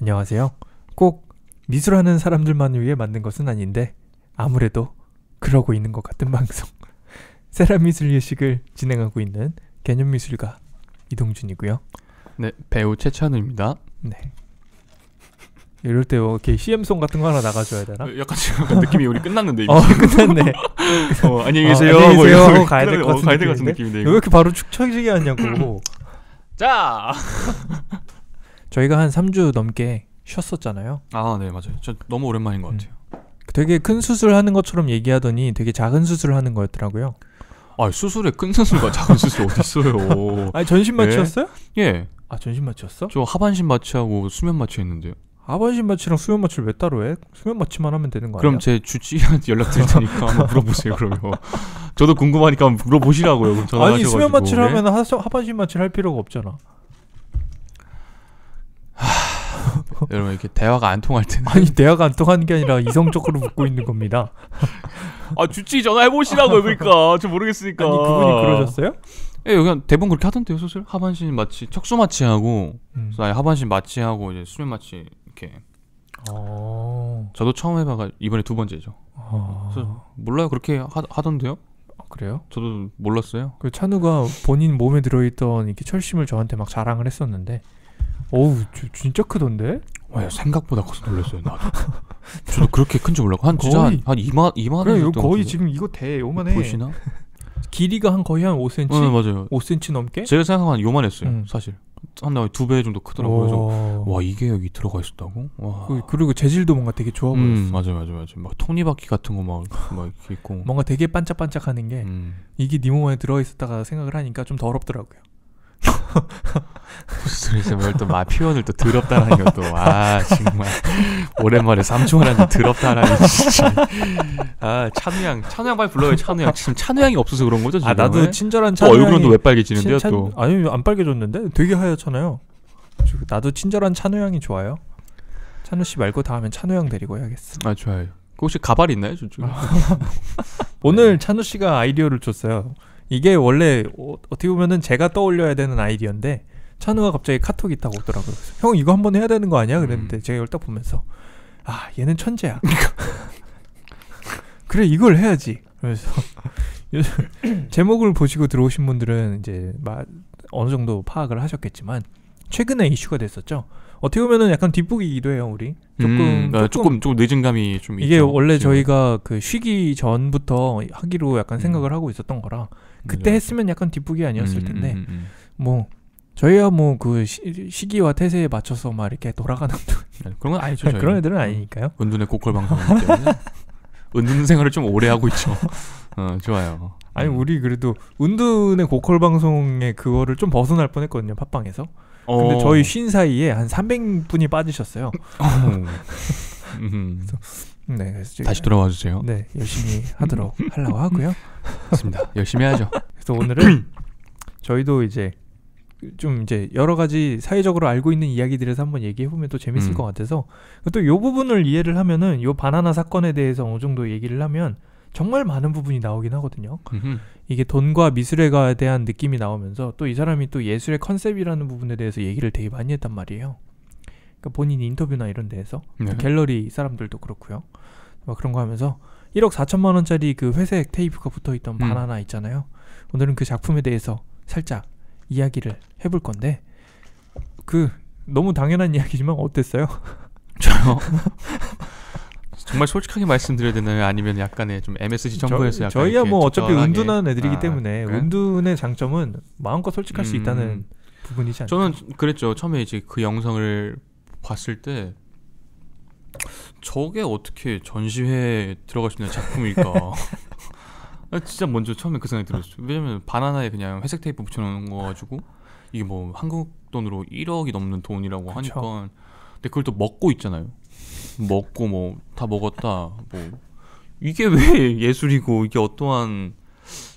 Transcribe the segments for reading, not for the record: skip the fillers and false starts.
안녕하세요. 꼭 미술하는 사람들만을 위해 만든 것은 아닌데 아무래도 그러고 있는 것 같은 방송 세라미술예식을 진행하고 있는 개념미술가 이동준이고요. 네, 배우 최찬우입니다. 네. 이럴 때 이렇게 CM송 같은 거 하나 나가줘야 되나? 약간 느낌이 우리 끝났는데 이미. 끝났네. 안녕히 계세요. 안녕히 계세요. 가야 될 것 같은 느낌인데. 왜 이렇게 바로 축처지게 하냐고. 자, 저희가 한 3주 넘게 쉬었었잖아요. 아, 네, 맞아요. 저 너무 오랜만인 것 같아요. 되게 큰 수술하는 것처럼 얘기하더니 되게 작은 수술을 하는 거였더라고요. 아, 수술에 큰 수술과 작은 수술 어디 있어요? 아니 전신 마취였어요? 예. 아 전신 마취였어? 저 하반신 마취하고 수면 마취했는데요. 하반신 마취랑 수면 마취를 왜 따로 해? 수면 마취만 하면 되는 거 아니야? 그럼 제 주치의한테 연락 드릴 테니까 한번 물어보세요. 그러면 저도 궁금하니까 한번 물어보시라고요. 그럼 전화하셔가지고. 아니 수면 마취를 하면 하반신 마취를 할 필요가 없잖아. 여러분 이렇게 대화가 안 통할 때는 아니 대화가 안 통하는 게 아니라 이성적으로 묻고 있는 겁니다. 아 주치의 전화해보시라고요. 그러니까 저 모르겠으니까. 아니 그분이 그러셨어요? 예, 여기 대부분 그렇게 하던데요. 수술 하반신 마취, 척수 마취하고 하반신 마취하고 이제 수면 마취 이렇게. 저도 처음 해봐가 이번에 두 번째죠. 그래서 몰라요. 그렇게 하던데요. 그래요? 저도 몰랐어요. 그 찬우가 본인 몸에 들어있던 이렇게 철심을 저한테 막 자랑을 했었는데, 어우 진짜 크던데? 와, 생각보다 커서 놀랐어요. 나도. 저도 그렇게 큰 줄 몰랐고 한 진짜 한 이만 그래, 거의 지금 이거 요만해. 보시나? 길이가 거의 한 5cm? 맞아요. 5cm 넘게? 제가 생각한 요만했어요. 사실 한 2배 정도 크더라고요. 그래서 와, 이게 여기 들어가 있었다고? 와. 그리고 재질도 뭔가 되게 좋아 보였어. 맞아요. 막 톱니바퀴 같은 거 막 이렇게 있고 뭔가 되게 반짝반짝하는 게 이게 네 몸 안에 들어 있었다가 생각을 하니까 좀 더럽더라고요. 그래서 뭘 또 표현을 또 더럽다라는 것도 정말 오랜만에 삼촌한테 더럽다라니 진짜. 찬우양 빨리 불러요. 찬우양 지금 찬우양이 없어서 그런 거죠 지금? 나도 친절한 찬우양이 얼굴은 또 왜 빨개지는데요 또? 아니 안 빨개졌는데 되게 하얗잖아요. 나도 친절한 찬우양이 좋아요. 찬우씨 말고 다음엔 찬우양 데리고 해야겠어. 좋아요. 혹시 가발 있나요 저쪽에? 오늘 찬우씨가 아이디어를 줬어요. 이게 원래 어떻게 보면은 제가 떠올려야 되는 아이디어인데 찬우가 갑자기 카톡이 있다고 오더라고요. 형 이거 한번 해야 되는 거 아니야? 그랬는데 제가 이걸 딱 보면서 얘는 천재야. 그래 이걸 해야지. 그래서 제목을 보시고 들어오신 분들은 이제 어느 정도 파악을 하셨겠지만 최근에 이슈가 됐었죠. 어떻게 보면은 약간 뒷북이기도 해요. 우리 조금 늦은 감이 좀 이게 있죠, 원래 지금. 저희가 그 쉬기 전부터 하기로 약간 생각을 하고 있었던 거라 그때 했으면 약간 뒷북이 아니었을 텐데 뭐 저희야 뭐 그 시기와 태세에 맞춰서 막 이렇게 돌아가는 그런 건 아니죠. 그런 애들은 아니니까요. 은둔의 고퀄 방송이기 때문에 은둔 생활을 좀 오래 하고 있죠. 좋아요. 아니 우리 그래도 은둔의 고퀄 방송에 그거를 좀 벗어날 뻔했거든요. 팟빵에서. 근데 저희 쉰 사이에 한 300분이 빠지셨어요. 네, 그래서 다시 돌아와 주세요. 네, 열심히 하려고 하고요. 맞습니다. 열심히 하죠. 그래서 오늘은 저희도 이제 여러 가지 사회적으로 알고 있는 이야기들에서 한번 얘기해 보면 또 재밌을 것 같아서 또 이 부분을 이해를 하면은 이 바나나 사건에 대해서 어느 정도 얘기를 하면 정말 많은 부분이 나오긴 하거든요. 이게 돈과 미술에 대한 느낌이 나오면서 또 이 사람이 또 예술의 컨셉이라는 부분에 대해서 얘기를 되게 많이 했단 말이에요. 그러니까 본인 인터뷰나 이런 데에서 갤러리 사람들도 그렇고요. 막 그런 거 하면서 1억 4천만 원짜리 그 회색 테이프가 붙어있던 바나나 있잖아요. 오늘은 그 작품에 대해서 살짝 이야기를 해볼 건데 너무 당연한 이야기지만 어땠어요? 저요? 정말 솔직하게 말씀드려야 되나요? 아니면 약간의 좀 MSG 정보에서 약간 저희야 뭐 어차피 적절하게. 은둔한 애들이기 때문에 그래? 은둔의 장점은 마음껏 솔직할 수 있다는 부분이지 않나요? 저는 그랬죠. 처음에 이제 그 영상을 봤을 때 저게 어떻게 전시회에 들어갈 수 있는 작품일까? 진짜 먼저 처음에 그 생각이 들었어요. 왜냐면 바나나에 그냥 회색 테이프 붙여놓은 거 가지고 이게 뭐 한국 돈으로 1억이 넘는 돈이라고 그쵸. 하니까 근데 그걸 또 먹고 있잖아요. 먹고 뭐 다 먹었다 뭐 이게 왜 예술이고 이게 어떠한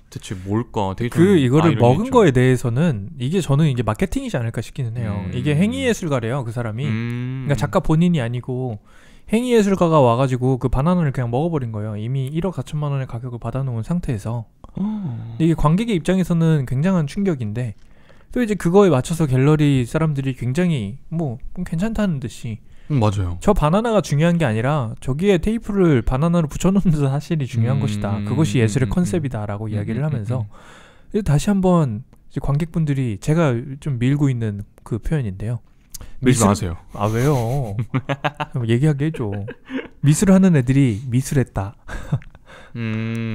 대체 뭘까? 되게 이거를 먹은 거에 대해서는 저는 이게 마케팅이지 않을까 싶기는 해요. 이게 행위예술가래요, 그 사람이. 그러니까 작가 본인이 아니고 행위예술가가 와가지고 그 바나나를 그냥 먹어버린 거예요. 이미 1억 4천만 원의 가격을 받아놓은 상태에서. 이게 관객의 입장에서는 굉장한 충격인데 또 이제 그거에 맞춰서 갤러리 사람들이 굉장히 뭐 괜찮다는 듯이 맞아요. 저 바나나가 중요한 게 아니라 저기에 테이프를 바나나로 붙여놓는 사실이 중요한 것이다. 그것이 예술의 컨셉이다라고 이야기를 하면서 다시 한번 이제 관객분들이 제가 좀 밀고 있는 그 표현인데요. 밀지 마세요. 아 왜요? 얘기하게 해줘. 미술을 하는 애들이 미술했다.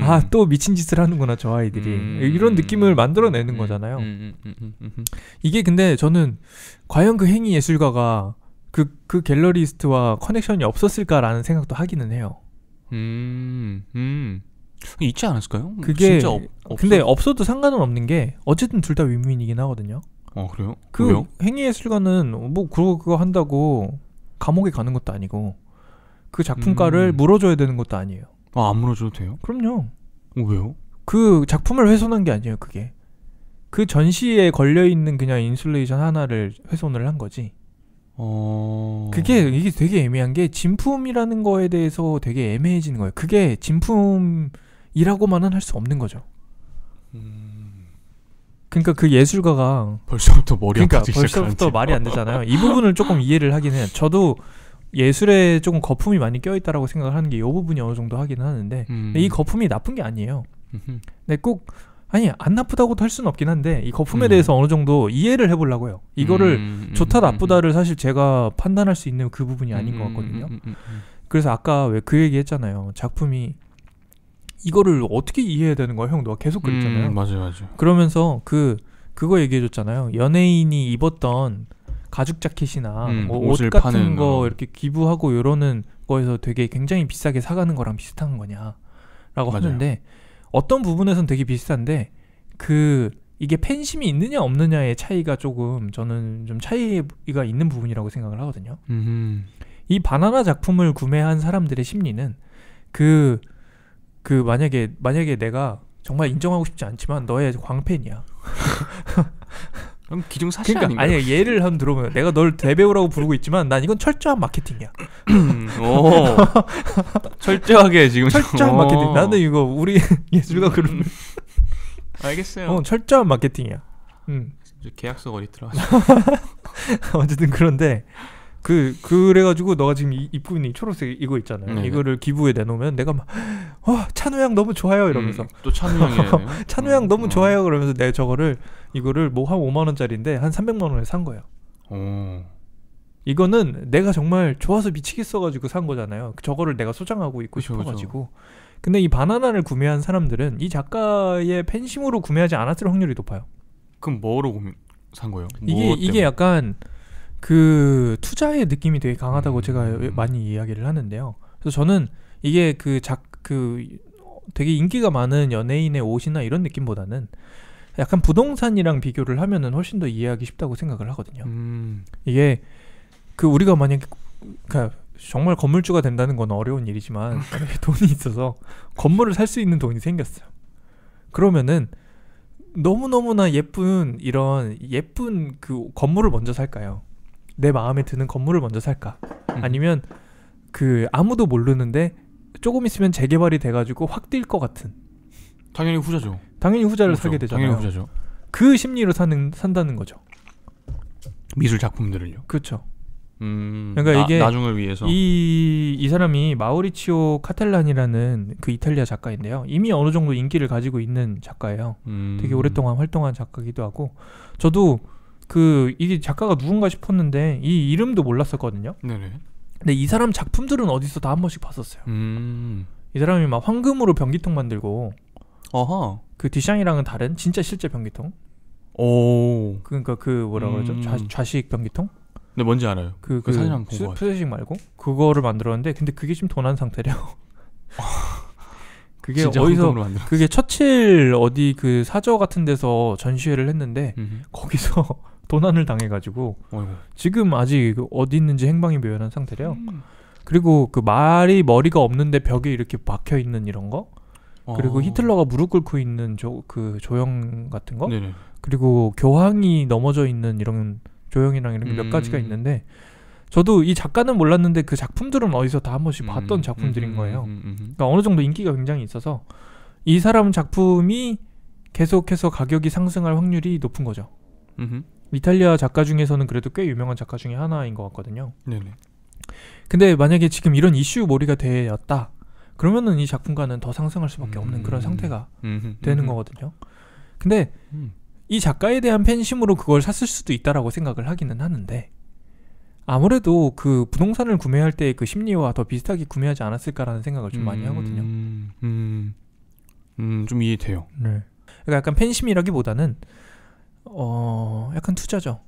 아 또 미친 짓을 하는구나 저 아이들이. 이런 느낌을 만들어내는 거잖아요. 이게 근데 저는 과연 그 행위 예술가가 그 갤러리스트와 커넥션이 없었을까라는 생각도 하기는 해요. 있지 않았을까요? 그게 진짜 근데 없어도 상관은 없는 게 어쨌든 둘 다 윈윈이긴 하거든요. 그래요? 그 왜요? 행위 예술가는 뭐 그거 한다고 감옥에 가는 것도 아니고 그 작품가를 물어줘야 되는 것도 아니에요. 안 물어줘도 돼요? 그럼요. 왜요? 그 작품을 훼손한 게 아니에요. 그게 그 전시에 걸려 있는 그냥 인슐레이션 하나를 훼손을 한 거지. 이게 되게 애매한 게 진품이라는 거에 대해서 되게 애매해지는 거예요. 그게 진품이라고만은 할 수 없는 거죠. 그러니까 그 예술가가 벌써부터 머리 아파지기 벌써부터 말이 안 되잖아요. 이 부분을 조금 이해를 하긴 해요. 저도 예술에 조금 거품이 많이 껴있다라고 생각을 하는 게 이 부분이 어느 정도 하기는 하는데 근데 이 거품이 나쁜 게 아니에요. 근데 꼭 안 나쁘다고도 할 수는 없긴 한데 이 거품에 대해서 어느 정도 이해를 해보려고요. 이거를 좋다 나쁘다를 사실 제가 판단할 수 있는 그 부분이 아닌 것 같거든요. 그래서 아까 왜 그 얘기 했잖아요. 작품이 이거를 어떻게 이해해야 되는 거야? 형 너가 계속 그랬잖아요. 맞아요. 그러면서 그거 얘기해줬잖아요. 연예인이 입었던 가죽 자켓이나 뭐 옷 같은 거 이렇게 기부하고 이러는 거에서 되게 굉장히 비싸게 사가는 거랑 비슷한 거냐라고 맞아요. 하는데 어떤 부분에선 되게 비슷한데 이게 팬심이 있느냐 없느냐의 차이가 조금 저는 좀 차이가 있는 부분이라고 생각을 하거든요. 이 바나나 작품을 구매한 사람들의 심리는 만약에 내가 정말 인정하고 싶지 않지만 너의 광팬이야. 그럼 기증사실 그러니까 아닌가요? 아니 예를 한번 들어보면 내가 널 대배우라고 부르고 있지만 난 이건 철저한 마케팅이야. 철저하게 지금 철저한 마케팅. 나는 이거 우리 예술가 그러면 알겠어요. 철저한 마케팅이야. 계약서 어디 들어가? 어쨌든 그런데 그래가지고 너가 지금 입고 초록색 이거 있잖아요. 네네. 이거를 기부에 내놓으면 내가 막 찬우 양 너무 좋아요 이러면서 또 찬우 형이에요. 찬우 양 너무 좋아요 그러면서 내가 이거를 뭐 한 5만 원짜리인데 한 300만 원에 산 거예요. 이거는 내가 정말 좋아서 미치겠어가지고 산 거잖아요. 저거를 내가 소장하고 있고 싶어가지고. 근데 이 바나나를 구매한 사람들은 이 작가의 팬심으로 구매하지 않았을 확률이 높아요. 그럼 뭐로 산 거예요? 이게 약간 그 투자의 느낌이 되게 강하다고 제가 많이 이야기를 하는데요. 그래서 저는 이게 되게 인기가 많은 연예인의 옷이나 이런 느낌보다는 약간 부동산이랑 비교를 하면은 훨씬 더 이해하기 쉽다고 생각을 하거든요. 이게 우리가 만약에 정말 건물주가 된다는 건 어려운 일이지만 돈이 있어서 건물을 살 수 있는 돈이 생겼어요. 그러면은 너무너무나 예쁜 그 건물을 먼저 살까요? 내 마음에 드는 건물을 먼저 살까? 아니면 아무도 모르는데 조금 있으면 재개발이 돼가지고 확 뛸 것 같은. 당연히 후자죠. 당연히 후자를 사게 되잖아요. 당연히 후자죠. 그 심리로 산다는 거죠. 미술 작품들을요. 그렇죠. 그러니까 이게 나중을 위해서 이 사람이 마우리치오 카텔란이라는 그 이탈리아 작가인데요. 이미 어느 정도 인기를 가지고 있는 작가예요. 되게 오랫동안 활동한 작가기도 하고 저도 이게 작가가 누군가 싶었는데 이 이름도 몰랐었거든요. 네네. 근데 이 사람 작품들은 어디서 다 한 번씩 봤었어요. 이 사람이 막 황금으로 변기통 만들고 그 디샹이랑은 다른 진짜 실제 변기통. 그러니까 뭐라고 그러죠? 좌식 변기통? 네, 뭔지 알아요. 그 사진 한번 본 거 같아요. 푸세식 말고 그거를 만들었는데 근데 그게 지금 돈 한 상태래요. 그게 어디서 그게 처칠 어디 그 사저 같은 데서 전시회를 했는데 거기서 도난을 당해가지고 지금 아직 어디 있는지 행방이 묘연한 상태래요. 그리고 머리가 없는데 벽에 이렇게 박혀 있는 이런 거. 그리고 히틀러가 무릎 꿇고 있는 조형 같은 거. 네네. 그리고 교황이 넘어져 있는 이런 조형이랑 이런 게 몇 가지가 있는데 저도 이 작가는 몰랐는데 그 작품들은 어디서 다 한 번씩 봤던 작품들인 거예요. 그러니까 어느 정도 인기가 굉장히 있어서 이 사람 작품이 계속해서 가격이 상승할 확률이 높은 거죠. 이탈리아 작가 중에서는 그래도 꽤 유명한 작가 중에 하나인 것 같거든요. 네네. 근데 만약에 지금 이런 이슈 몰이가 되었다. 그러면은 이 작품가는 더 상승할 수밖에 없는 그런 상태가 되는 거거든요. 근데 이 작가에 대한 팬심으로 그걸 샀을 수도 있다라고 생각을 하기는 하는데 아무래도 그 부동산을 구매할 때 그 심리와 더 비슷하게 구매하지 않았을까라는 생각을 좀 많이 하거든요. 좀 이해돼요. 네. 그러니까 약간 팬심이라기보다는 약간 투자죠.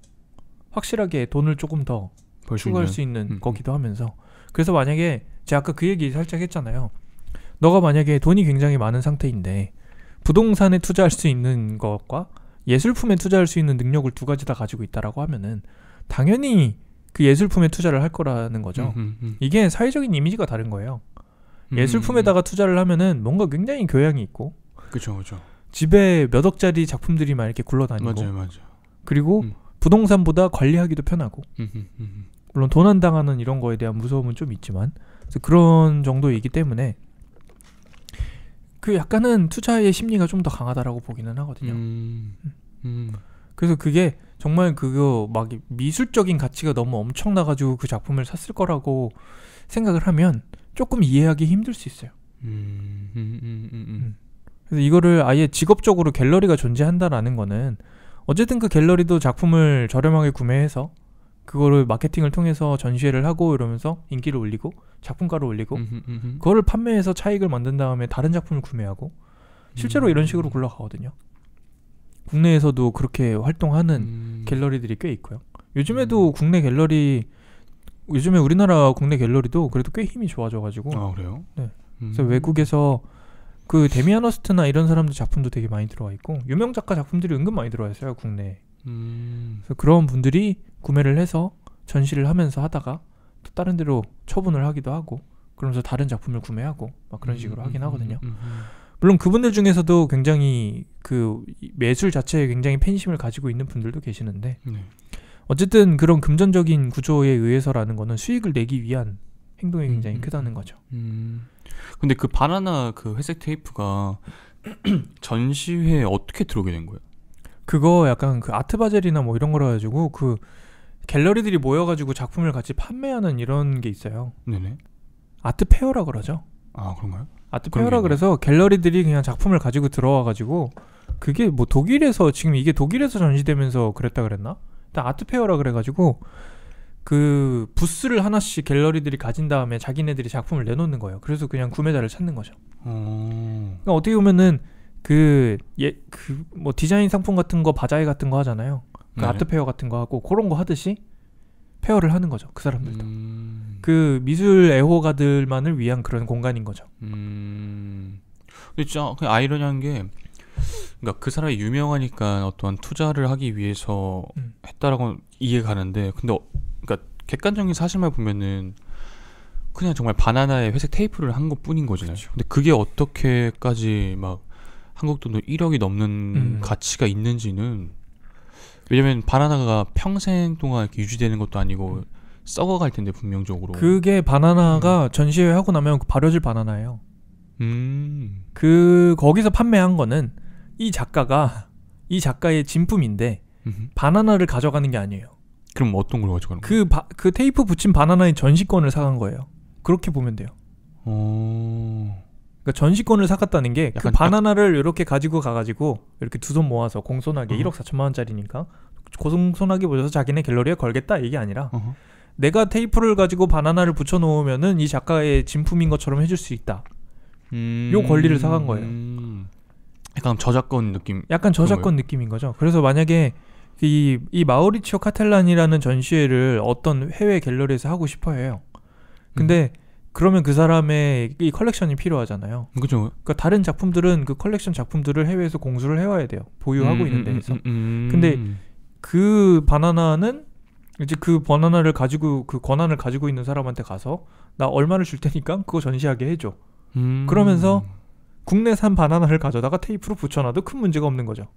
확실하게 돈을 조금 더 추구할 수 있는 거기도 하면서. 그래서 만약에 제가 아까 그 얘기 살짝 했잖아요. 너가 만약에 돈이 굉장히 많은 상태인데 부동산에 투자할 수 있는 것과 예술품에 투자할 수 있는 능력을 두 가지 다 가지고 있다라고 하면은 당연히 그 예술품에 투자를 할 거라는 거죠. 이게 사회적인 이미지가 다른 거예요. 예술품에다가 투자를 하면은 뭔가 굉장히 교양이 있고, 그렇죠. 집에 몇 억짜리 작품들이 막 이렇게 굴러다니고, 맞아요. 그리고 부동산보다 관리하기도 편하고, 물론 도난 당하는 이런 거에 대한 무서움은 좀 있지만, 그래서 그런 정도이기 때문에 그 약간은 투자의 심리가 좀 더 강하다라고 보기는 하거든요. 그래서 그게 정말 그거 막 미술적인 가치가 너무 엄청나가지고 그 작품을 샀을 거라고 생각을 하면 조금 이해하기 힘들 수 있어요. 그래서 이거를 아예 직업적으로 갤러리가 존재한다라는 거는 어쨌든 그 갤러리도 작품을 저렴하게 구매해서 그거를 마케팅을 통해서 전시회를 하고 이러면서 인기를 올리고 작품가를 올리고 그거를 판매해서 차익을 만든 다음에 다른 작품을 구매하고 실제로 이런 식으로 굴러가거든요. 국내에서도 그렇게 활동하는 갤러리들이 꽤 있고요. 요즘에도 국내 갤러리, 요즘에 우리나라 국내 갤러리도 그래도 꽤 힘이 좋아져가지고. 아 그래요? 네. 그래서 외국에서 그 데미안 허스트나 이런 사람들 작품도 되게 많이 들어와 있고 유명 작가 작품들이 은근 많이 들어와 있어요 국내에. 그래서 그런 분들이 구매를 해서 전시를 하면서 하다가 또 다른 데로 처분을 하기도 하고 그러면서 다른 작품을 구매하고 막 그런 식으로 하긴 하거든요. 물론 그분들 중에서도 굉장히 그 매술 자체에 굉장히 팬심을 가지고 있는 분들도 계시는데 어쨌든 그런 금전적인 구조에 의해서라는 거는 수익을 내기 위한 행동이 굉장히 크다는 거죠. 근데 그 바나나 그 회색 테이프가 전시회에 어떻게 들어오게 된 거예요? 그거 약간 그 아트바젤이나 뭐 이런 거라 가지고 그 갤러리들이 모여가지고 작품을 같이 판매하는 이런 게 있어요. 네네. 아트페어라 그러죠. 아 그런가요? 아트페어라 그래서 갤러리들이 그냥 작품을 가지고 들어와가지고 그게 뭐 독일에서 지금 이게 독일에서 전시되면서 그랬다 그랬나? 일단 아트페어라 그래가지고 그 부스를 하나씩 갤러리들이 가진 다음에 자기네들이 작품을 내놓는 거예요. 그래서 그냥 구매자를 찾는 거죠. 그러니까 어떻게 보면은 그 뭐 디자인 상품 같은 거 바자회 같은 거 하잖아요. 그 아트페어 같은 거 하고 그런 거 하듯이 페어를 하는 거죠. 그 사람들도. 그 미술 애호가들만을 위한 그런 공간인 거죠. 근데 진짜 그냥 아이러니한 게 그러니까 그 사람이 유명하니까 어떤 투자를 하기 위해서 했다라고 이해가 가는데 근데 그러니까 객관적인 사실만 보면은 그냥 정말 바나나에 회색 테이프를 한 것뿐인 거잖아요. 그렇죠. 근데 그게 어떻게까지 막 한국 돈으로 1억이 넘는 가치가 있는지는 왜냐면 바나나가 평생 동안 이렇게 유지되는 것도 아니고 썩어갈 텐데 분명적으로. 그게 바나나가 전시회 하고 나면 버려질 바나나예요. 그 거기서 판매한 거는 이 작가의 진품인데 바나나를 가져가는 게 아니에요. 그럼 어떤 걸 가져가는 거예요? 그 테이프 붙인 바나나의 전시권을 사간 거예요. 그렇게 보면 돼요. 그러니까 전시권을 사갔다는 게 그 바나나를 이렇게 가지고 가가지고 이렇게 두 손 모아서 공손하게 1억 4천만 원짜리니까 공손하게 보셔서 자기네 갤러리에 걸겠다 이게 아니라 내가 테이프를 가지고 바나나를 붙여놓으면은 이 작가의 진품인 것처럼 해줄 수 있다. 요 권리를 사간 거예요. 약간 저작권 느낌. 약간 저작권 느낌인 거죠. 그래서 만약에 이 마우리치오 카텔란이라는 전시회를 어떤 해외 갤러리에서 하고 싶어 해요. 근데 그러면 그 사람의 이 컬렉션이 필요하잖아요. 그죠. 그러니까 다른 작품들은 그 컬렉션 작품들을 해외에서 공수를 해와야 돼요. 보유하고 있는 데에서. 근데 그 바나나는 이제 그 바나나를 가지고 그 권한을 가지고 있는 사람한테 가서 나 얼마를 줄 테니까 그거 전시하게 해줘. 그러면서 국내산 바나나를 가져다가 테이프로 붙여놔도 큰 문제가 없는 거죠.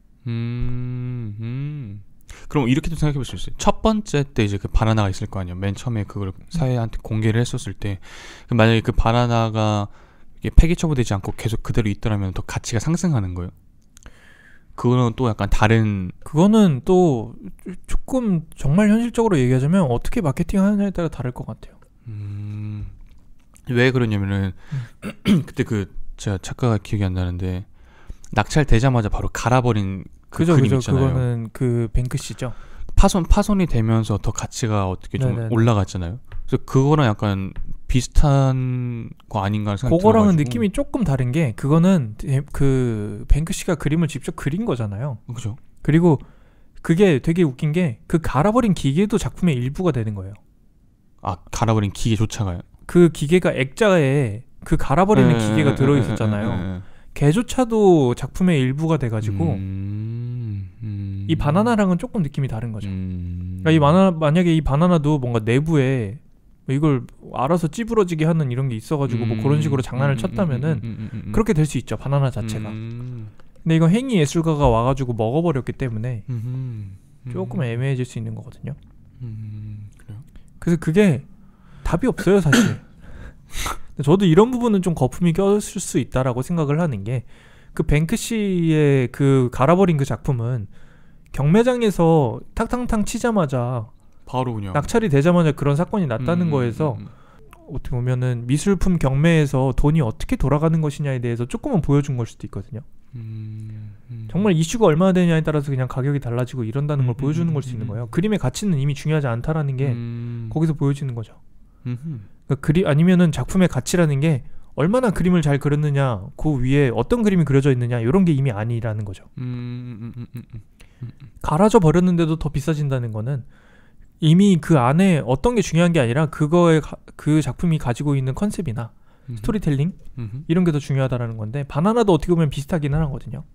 그럼 이렇게도 생각해 볼 수 있어요. 첫 번째 때 이제 그 바나나가 있을 거 아니에요. 맨 처음에 그걸 사회한테 공개를 했었을 때 만약에 그 바나나가 이게 폐기 처분되지 않고 계속 그대로 있더라면 더 가치가 상승하는 거예요. 그거는 또 약간 다른. 그거는 또 조금 정말 현실적으로 얘기하자면 어떻게 마케팅하느냐에 따라 다를 것 같아요. 왜 그러냐면은 그때 제가 작가가 기억이 안 나는데 낙찰되자마자 바로 갈아버린 그림 있잖아요. 그거는 그 뱅크시죠. 파손이 되면서 더 가치가 어떻게 좀 네네네. 올라갔잖아요. 그래서 그거랑 약간 비슷한 거 아닌가 하는 생각이 그거랑은 들어가지고. 느낌이 조금 다른 게 그거는 그 뱅크시가 그림을 직접 그린 거잖아요. 그죠? 그리고 그게 되게 웃긴 게 그 갈아버린 기계도 작품의 일부가 되는 거예요. 아, 갈아버린 기계조차가요? 그 기계가 액자에 그 갈아버리는 기계가 들어있었잖아요. 걔조차도 작품의 일부가 돼가지고 이 바나나랑은 조금 느낌이 다른 거죠. 그러니까 만약에 이 바나나도 뭔가 내부에 이걸 알아서 찌부러지게 하는 이런 게 있어가지고 뭐 그런 식으로 장난을 쳤다면은 그렇게 될 수 있죠, 바나나 자체가. 근데 이건 행위 예술가가 와가지고 먹어버렸기 때문에 조금 애매해질 수 있는 거거든요. 그래요? 그래서 그게 답이 없어요, 사실. 저도 이런 부분은 좀 거품이 꼈을 수 있다라고 생각을 하는 게 그 뱅크시의 그 갈아버린 그 작품은 경매장에서 탁탕탕 치자마자 바로 그냥 낙찰이 되자마자 그런 사건이 났다는 거에서 어떻게 보면은 미술품 경매에서 돈이 어떻게 돌아가는 것이냐에 대해서 조금은 보여준 걸 수도 있거든요. 정말 이슈가 얼마나 되냐에 따라서 그냥 가격이 달라지고 이런다는 걸 보여주는 걸 수 있는 거예요. 그림의 가치는 이미 중요하지 않다라는 게 거기서 보여지는 거죠. 그러니까 아니면은 작품의 가치라는 게 얼마나 그림을 잘 그렸느냐, 그 위에 어떤 그림이 그려져 있느냐, 이런 게 이미 아니라는 거죠. 갈아져 버렸는데도 더 비싸진다는 거는 이미 그 안에 어떤 게 중요한 게 아니라 그 작품이 가지고 있는 컨셉이나 스토리텔링 이런 게 더 중요하다라는 건데, 바나나도 어떻게 보면 비슷하기는 하거든요.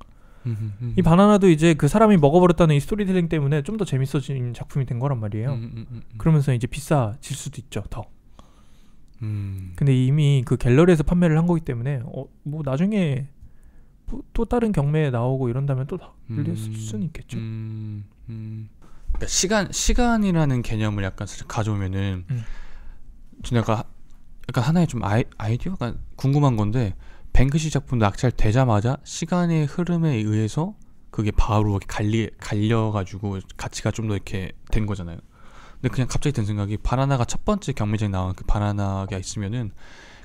이 바나나도 이제 그 사람이 먹어버렸다는 이 스토리텔링 때문에 좀 더 재밌어진 작품이 된 거란 말이에요. 그러면서 이제 비싸질 수도 있죠, 더. 근데 이미 그 갤러리에서 판매를 한 거기 때문에 뭐 나중에 또 다른 경매에 나오고 이런다면 또 불릴 수는 있겠죠. 그러니까 시간이라는 개념을 약간 살짝 가져오면은 제가 약간 하나의 좀 아이디어가 궁금한 건데, 뱅크시 작품 낙찰되자마자 시간의 흐름에 의해서 그게 바로 갈려가지고 가치가 좀 더 이렇게 된 거잖아요. 근데 그냥 갑자기 든 생각이, 바나나가 첫 번째 경매장에 나온 그 바나나가 있으면은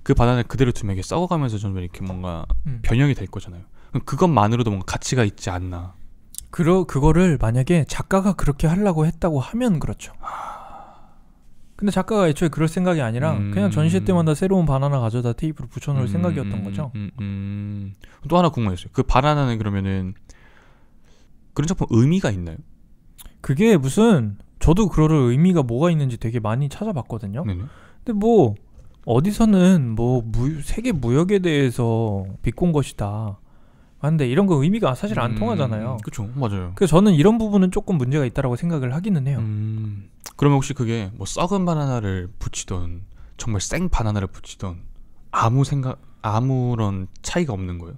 그 바나나를 그대로 두면 이게 썩어가면서 좀 이렇게 뭔가 변형이 될 거잖아요. 그럼 그것만으로도 뭔가 가치가 있지 않나. 그거를 만약에 작가가 그렇게 하려고 했다고 하면 그렇죠. 근데 작가가 애초에 그럴 생각이 아니라 그냥 전시회 때마다 새로운 바나나 가져다 테이프로 붙여놓을 생각이었던 거죠. 또 하나 궁금했어요. 그 바나나는 그러면은 그런 작품 의미가 있나요? 그게 무슨, 저도 그럴 의미가 뭐가 있는지 되게 많이 찾아봤거든요. 네네. 근데 뭐 어디서는 뭐 세계 무역에 대해서 비꼰 것이다 근데 이런 거 의미가 사실 안 통하잖아요. 그렇죠, 맞아요. 그래서 저는 이런 부분은 조금 문제가 있다라고 생각을 하기는 해요. 그러면 혹시 그게 뭐 썩은 바나나를 붙이던 정말 생 바나나를 붙이던 아무런 차이가 없는 거예요?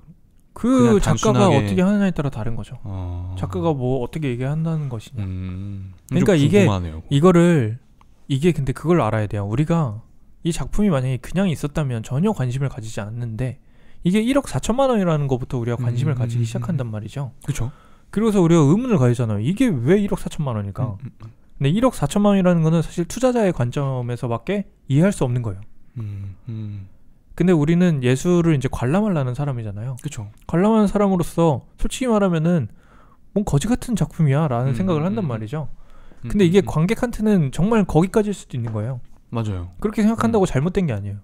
그 작가가 단순하게 어떻게 하느냐에 따라 다른 거죠. 작가가 뭐 어떻게 얘기한다는 것이냐. 그러니까 이게 근데 그걸 알아야 돼요. 우리가 이 작품이 만약에 그냥 있었다면 전혀 관심을 가지지 않는데, 이게 1억 4천만 원이라는 것부터 우리가 관심을 가지기 시작한단 말이죠. 그렇죠. 그러고서 우리가 의문을 가지잖아요. 이게 왜 1억 4천만 원일까? 근데 1억 4천만 원이라는 거는 사실 투자자의 관점에서밖에 이해할 수 없는 거예요. 근데 우리는 예술을 이제 관람하려는 사람이잖아요. 그렇죠. 관람하는 사람으로서 솔직히 말하면은 뭔 거지 같은 작품이야라는 생각을 한단 말이죠. 근데 이게 관객한테는 정말 거기까지일 수도 있는 거예요. 맞아요. 그렇게 생각한다고 잘못된 게 아니에요.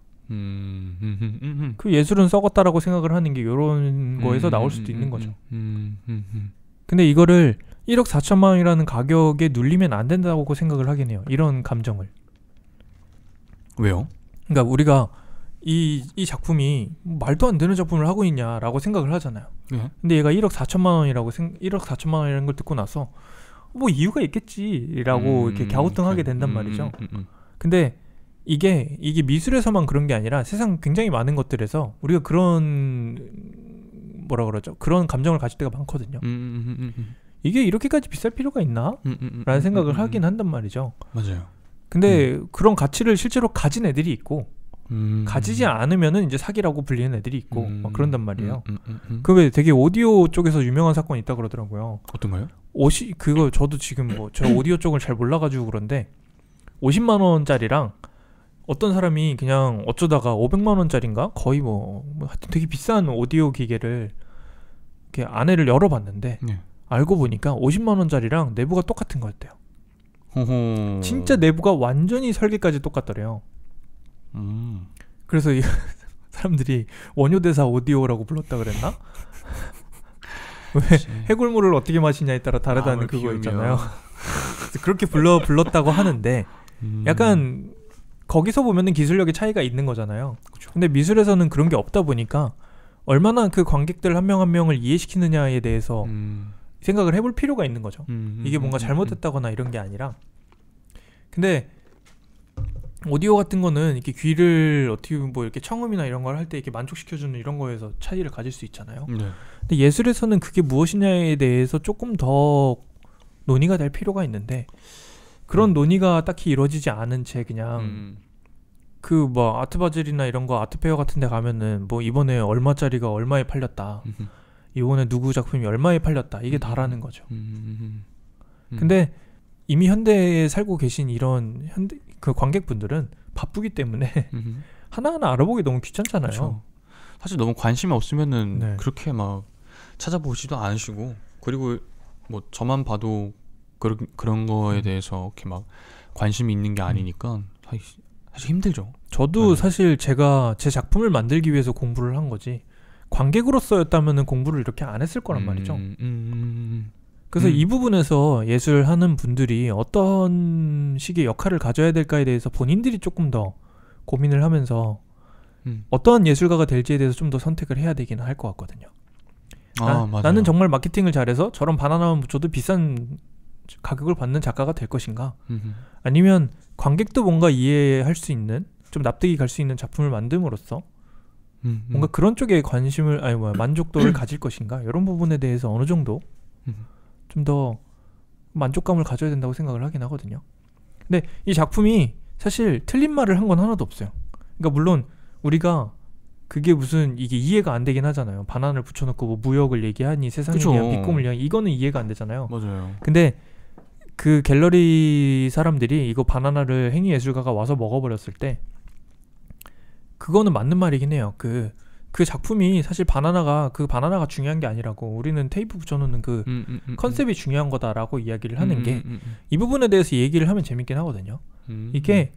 그 예술은 썩었다라고 생각을 하는 게 이런 거에서 나올 수도 있는 거죠. 근데 이거를 1억 4천만 원이라는 가격에 눌리면 안 된다고 생각을 하긴 해요. 이런 감정을. 왜요? 그러니까 우리가 이 작품이 말도 안 되는 작품을 하고 있냐라고 생각을 하잖아요. 네. 근데 얘가 1억 4천만 원이라고 1억 4천만 원이라는 걸 듣고 나서 뭐 이유가 있겠지라고 이렇게 갸우뚱하게 된단 말이죠. 근데 이게 미술에서만 그런 게 아니라 세상 굉장히 많은 것들에서 우리가 그런 그런 감정을 가질 때가 많거든요. 이게 이렇게까지 비쌀 필요가 있나? 라는 생각을 하긴 한단 말이죠. 맞아요. 근데 그런 가치를 실제로 가진 애들이 있고 가지지 않으면은 이제 사기라고 불리는 애들이 있고 막 그런단 말이에요. 그 그 왜 되게 오디오 쪽에서 유명한 사건이 있다 그러더라고요. 어떤가요? 그거 저도 지금 뭐 저 오디오 쪽을 잘 몰라가지고 그런데 50만 원짜리랑 어떤 사람이 그냥 어쩌다가 500만 원짜리인가 거의 뭐 하여튼 되게 비싼 오디오 기계를 이렇게 안에를 열어봤는데 네. 알고 보니까 50만 원짜리랑 내부가 똑같은 거였대요. 호호. 진짜 내부가 완전히 설계까지 똑같더래요. 그래서 이 사람들이 원효대사 오디오라고 불렀다 그랬나? 왜 해골물을 어떻게 마시냐에 따라 다르다는 그거 비우며. 있잖아요. 그렇게 불렀다고 하는데 약간 거기서 보면은 기술력의 차이가 있는 거잖아요. 그쵸. 근데 미술에서는 그런 게 없다 보니까 얼마나 그 관객들 한 명 한 명을 이해시키느냐에 대해서 생각을 해볼 필요가 있는 거죠. 이게 뭔가 잘못됐다거나 이런 게 아니라. 근데 오디오 같은 거는 이렇게 귀를 어떻게 뭐 이렇게 청음이나 이런 걸 할 때 이렇게 만족시켜주는 이런 거에서 차이를 가질 수 있잖아요. 네. 근데 예술에서는 그게 무엇이냐에 대해서 조금 더 논의가 될 필요가 있는데 그런 논의가 딱히 이루어지지 않은 채 그냥 그 뭐 아트바젤이나 이런 거 아트페어 같은 데 가면은 뭐 이번에 얼마짜리가 얼마에 팔렸다. 이번에 누구 작품이 얼마에 팔렸다. 이게 다라는 거죠. 근데 이미 현대에 살고 계신 이런 그 관객분들은 바쁘기 때문에 하나하나 알아보기 너무 귀찮잖아요. 그쵸. 사실 너무 관심이 없으면은 네. 그렇게 막 찾아보지도 않으시고 그리고 뭐 저만 봐도 그런 거에 대해서 이렇게 막 관심이 있는 게 아니니까 사실 힘들죠. 저도 사실 제가 제 작품을 만들기 위해서 공부를 한 거지 관객으로서였다면은 공부를 이렇게 안 했을 거란 말이죠. 그래서 이 부분에서 예술하는 분들이 어떤 식의 역할을 가져야 될까에 대해서 본인들이 조금 더 고민을 하면서 어떤 예술가가 될지에 대해서 좀 더 선택을 해야 되기는 할 것 같거든요. 맞아요. 나는 정말 마케팅을 잘해서 저런 바나나만 붙여도 비싼 가격을 받는 작가가 될 것인가? 아니면 관객도 뭔가 이해할 수 있는 좀 납득이 갈 수 있는 작품을 만듦으로써 뭔가 그런 쪽에 관심을 만족도를 가질 것인가? 이런 부분에 대해서 어느 정도 좀 더 만족감을 가져야 된다고 생각을 하긴 하거든요. 근데 이 작품이 사실 틀린 말을 한 건 하나도 없어요. 그러니까 물론 우리가 그게 무슨 이게 이해가 안 되긴 하잖아요. 바나나를 붙여놓고 뭐 무역을 얘기하니 세상에 그쵸. 그냥 비꼼을 얘기하니 이거는 이해가 안 되잖아요. 맞아요. 근데 그 갤러리 사람들이 이거 바나나를 행위 예술가가 와서 먹어버렸을 때 그거는 맞는 말이긴 해요. 그 작품이 사실 바나나가 중요한 게 아니라고 우리는 테이프 붙여놓는 그 컨셉이 중요한 거다라고 이야기를 하는 게 이 부분에 대해서 얘기를 하면 재밌긴 하거든요. 이게